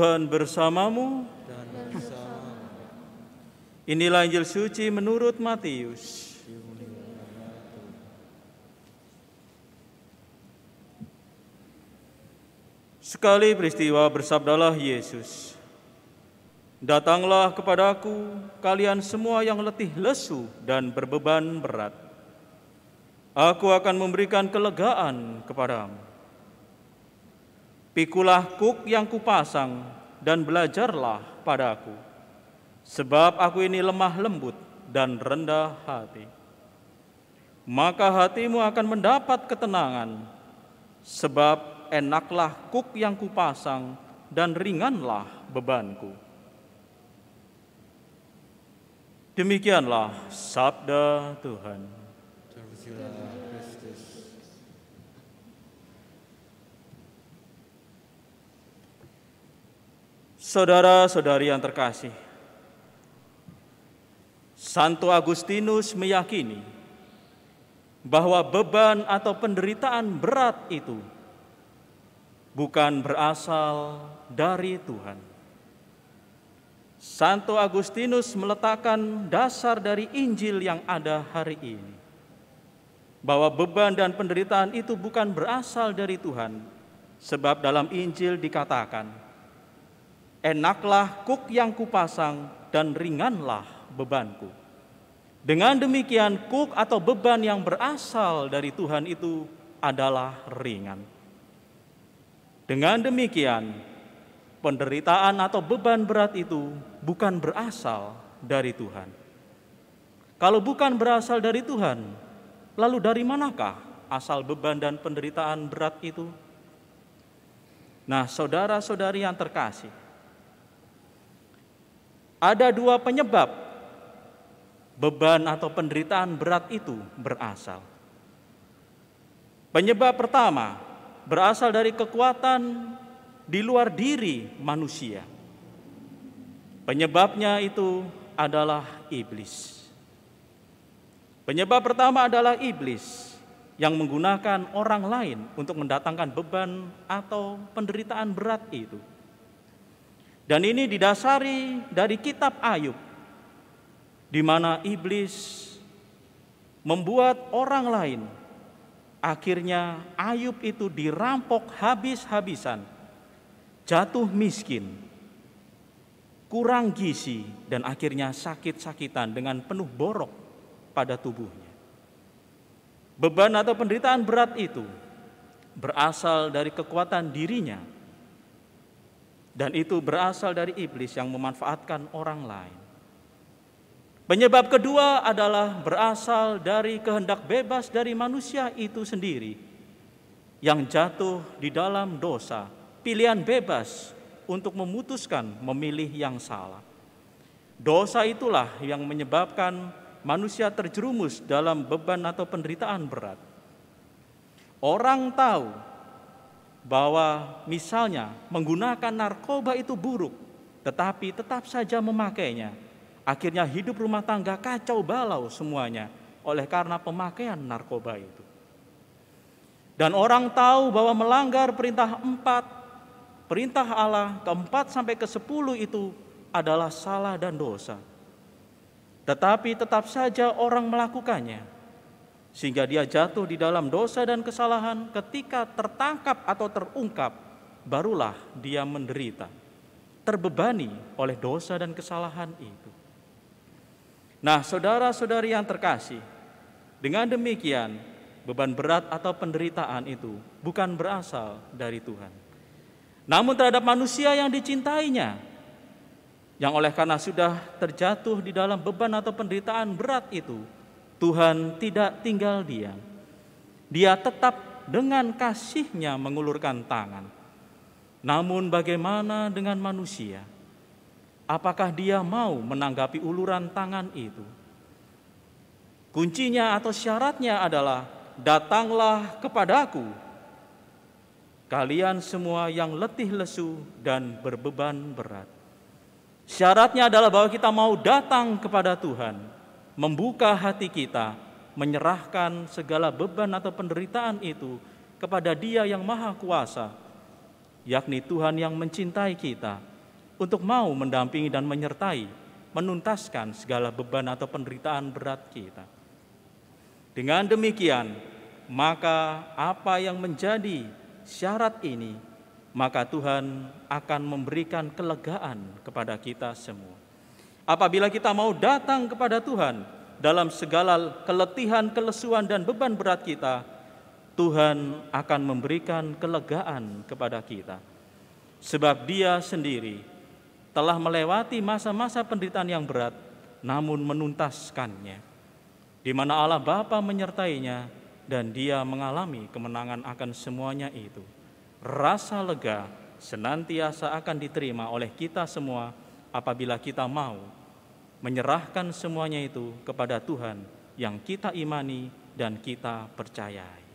Tuhan bersamamu. Dan bersama. Inilah Injil suci menurut Matius. Sekali peristiwa bersabdalah Yesus, "Datanglah kepadaku, kalian semua yang letih lesu dan berbeban berat. Aku akan memberikan kelegaan kepadamu. Pikulah kuk yang kupasang dan belajarlah padaku, sebab aku ini lemah lembut dan rendah hati. Maka hatimu akan mendapat ketenangan, sebab enaklah kuk yang kupasang dan ringanlah bebanku." Demikianlah sabda Tuhan. Terpujilah Kristus. Saudara-saudari yang terkasih, Santo Agustinus meyakini bahwa beban atau penderitaan berat itu bukan berasal dari Tuhan. Santo Agustinus meletakkan dasar dari Injil yang ada hari ini, bahwa beban dan penderitaan itu bukan berasal dari Tuhan, sebab dalam Injil dikatakan, "Enaklah kuk yang kupasang dan ringanlah bebanku." Dengan demikian, kuk atau beban yang berasal dari Tuhan itu adalah ringan. Dengan demikian, penderitaan atau beban berat itu bukan berasal dari Tuhan. Kalau bukan berasal dari Tuhan, lalu dari manakah asal beban dan penderitaan berat itu? Nah, saudara-saudari yang terkasih, ada dua penyebab beban atau penderitaan berat itu berasal. Penyebab pertama berasal dari kekuatan di luar diri manusia. Penyebabnya itu adalah iblis. Penyebab pertama adalah iblis yang menggunakan orang lain untuk mendatangkan beban atau penderitaan berat itu. Dan ini didasari dari kitab Ayub, di mana iblis membuat orang lain, akhirnya Ayub itu dirampok habis-habisan, jatuh miskin, kurang gizi, dan akhirnya sakit-sakitan dengan penuh borok pada tubuhnya. Beban atau penderitaan berat itu berasal dari kekuatan dirinya, dan itu berasal dari iblis yang memanfaatkan orang lain. Penyebab kedua adalah berasal dari kehendak bebas dari manusia itu sendiri yang jatuh di dalam dosa, pilihan bebas untuk memutuskan memilih yang salah. Dosa itulah yang menyebabkan manusia terjerumus dalam beban atau penderitaan berat. Orang tahu bahwa misalnya menggunakan narkoba itu buruk, tetapi tetap saja memakainya. Akhirnya hidup rumah tangga kacau balau semuanya oleh karena pemakaian narkoba itu. Dan orang tahu bahwa melanggar perintah Allah ke-4 sampai ke-10 itu adalah salah dan dosa. Tetapi tetap saja orang melakukannya, sehingga dia jatuh di dalam dosa dan kesalahan. Ketika tertangkap atau terungkap, barulah dia menderita, terbebani oleh dosa dan kesalahan itu. Nah, saudara-saudari yang terkasih, dengan demikian beban berat atau penderitaan itu bukan berasal dari Tuhan, namun terhadap manusia yang dicintainya, yang oleh karena sudah terjatuh di dalam beban atau penderitaan berat itu, Tuhan tidak tinggal diam. Dia tetap dengan kasih-Nya mengulurkan tangan. Namun bagaimana dengan manusia? Apakah dia mau menanggapi uluran tangan itu? Kuncinya atau syaratnya adalah, "Datanglah kepadaku, kalian semua yang letih lesu dan berbeban berat." Syaratnya adalah bahwa kita mau datang kepada Tuhan, membuka hati kita, menyerahkan segala beban atau penderitaan itu kepada Dia yang Maha Kuasa, yakni Tuhan yang mencintai kita untuk mau mendampingi dan menyertai, menuntaskan segala beban atau penderitaan berat kita. Dengan demikian, maka apa yang menjadi syarat ini, maka Tuhan akan memberikan kelegaan kepada kita semua. Apabila kita mau datang kepada Tuhan dalam segala keletihan, kelesuan, dan beban berat kita, Tuhan akan memberikan kelegaan kepada kita. Sebab Dia sendiri telah melewati masa-masa penderitaan yang berat, namun menuntaskannya, di mana Allah Bapa menyertainya dan Dia mengalami kemenangan akan semuanya itu. Rasa lega senantiasa akan diterima oleh kita semua apabila kita mau menyerahkan semuanya itu kepada Tuhan yang kita imani dan kita percayai.